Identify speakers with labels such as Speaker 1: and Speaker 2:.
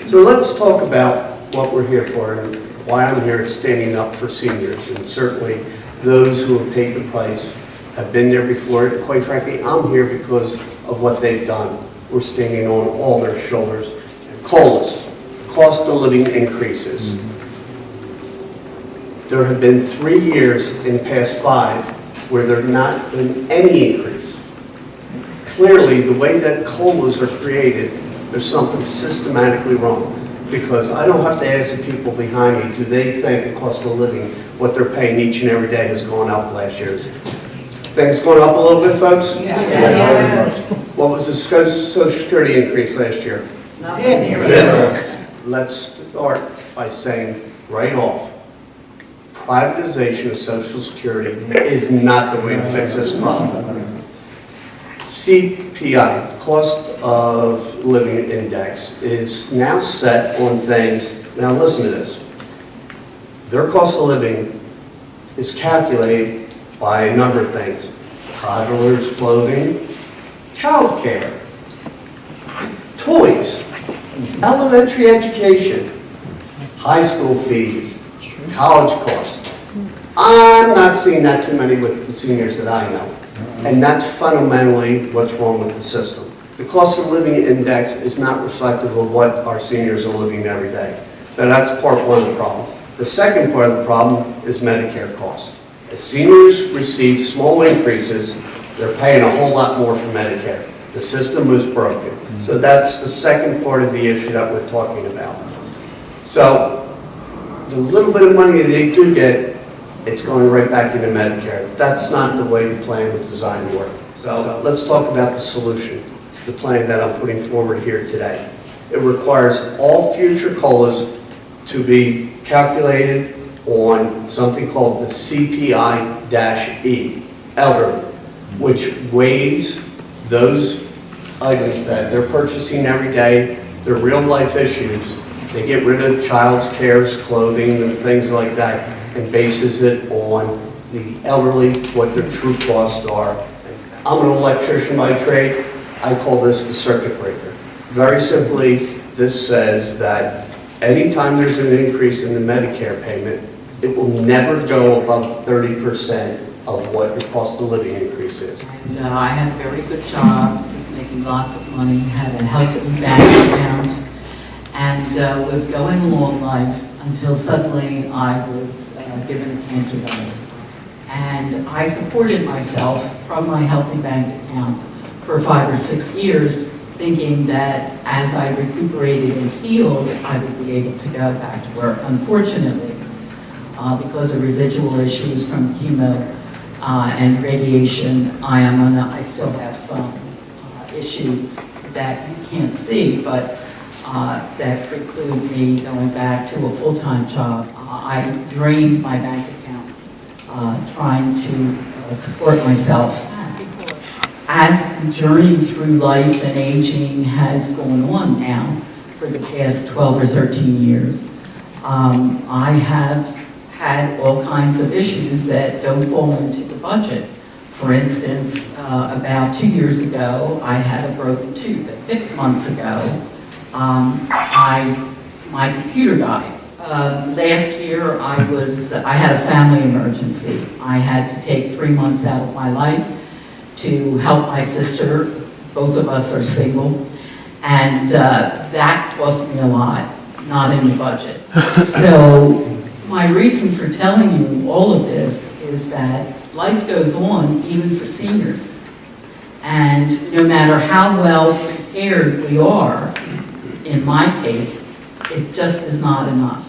Speaker 1: So let's talk about what we're here for and why I'm here standing up for seniors. And certainly those who have paid the price have been there before. Quite frankly, I'm here because of what they've done. We're standing on all their shoulders. COLAs, cost of living increases. There have been 3 years in the past 5 where there have not been any increase. Clearly, the way that COLAs are created, there's something systematically wrong. Because I don't have to ask the people behind me, do they think the cost of living, what they're paying each and every day has gone up last year? Things going up a little bit, folks?
Speaker 2: Yeah.
Speaker 1: What was the Social Security increase last year?
Speaker 2: Nothing.
Speaker 1: Let's start by saying right off, privatization of Social Security is not the way to fix this problem. CPI, cost of living index, is now set on things. Now listen to this. Their cost of living is calculated by a number of things. Toddlers' clothing, child care, toys, elementary education, high school fees, college costs. I'm not seeing that too many with the seniors that I know. And that's fundamentally what's wrong with the system. The cost of living index is not reflective of what our seniors are living every day. So that's part one of the problem. The second part of the problem is Medicare costs. As seniors receive small increases, they're paying a whole lot more for Medicare. The system was broken. So that's the second part of the issue that we're talking about. So the little bit of money they do get, it's going right back into Medicare. That's not the way the plan was designed to work. So let's talk about the solution, the plan that I'm putting forward here today. It requires all future COLAs to be calculated on something called the CPI-E, elderly, which weighs those items that they're purchasing every day, their real life issues. They get rid of child's cares, clothing, and things like that, and bases it on the elderly, what their true costs are. I'm an electrician by trade. I call this the circuit breaker. Very simply, this says that anytime there's an increase in the Medicare payment, it will never go above 30% of what your cost of living increase is.
Speaker 3: And I had a very good job, was making lots of money, had a healthy bank account, and was going along life until suddenly I was given a cancer diagnosis. And I supported myself from my healthy bank account for 5 or 6 years, thinking that as I recuperated and healed, I would be able to go back to work. Unfortunately, because of residual issues from chemo and radiation, I still have some issues that you can't see, but that preclude me going back to a full-time job. I drained my bank account trying to support myself. As the journey through life and aging has gone on now for the past 12 or 13 years, I have had all kinds of issues that don't fall into the budget. For instance, about 2 years ago, I had a broken tooth. 6 months ago, my computer dies. Last year, I had a family emergency. I had to take 3 months out of my life to help my sister. Both of us are single. And that cost me a lot, not in the budget. So my reason for telling you all of this is that life goes on even for seniors. And no matter how well prepared we are, in my case, it just is not enough.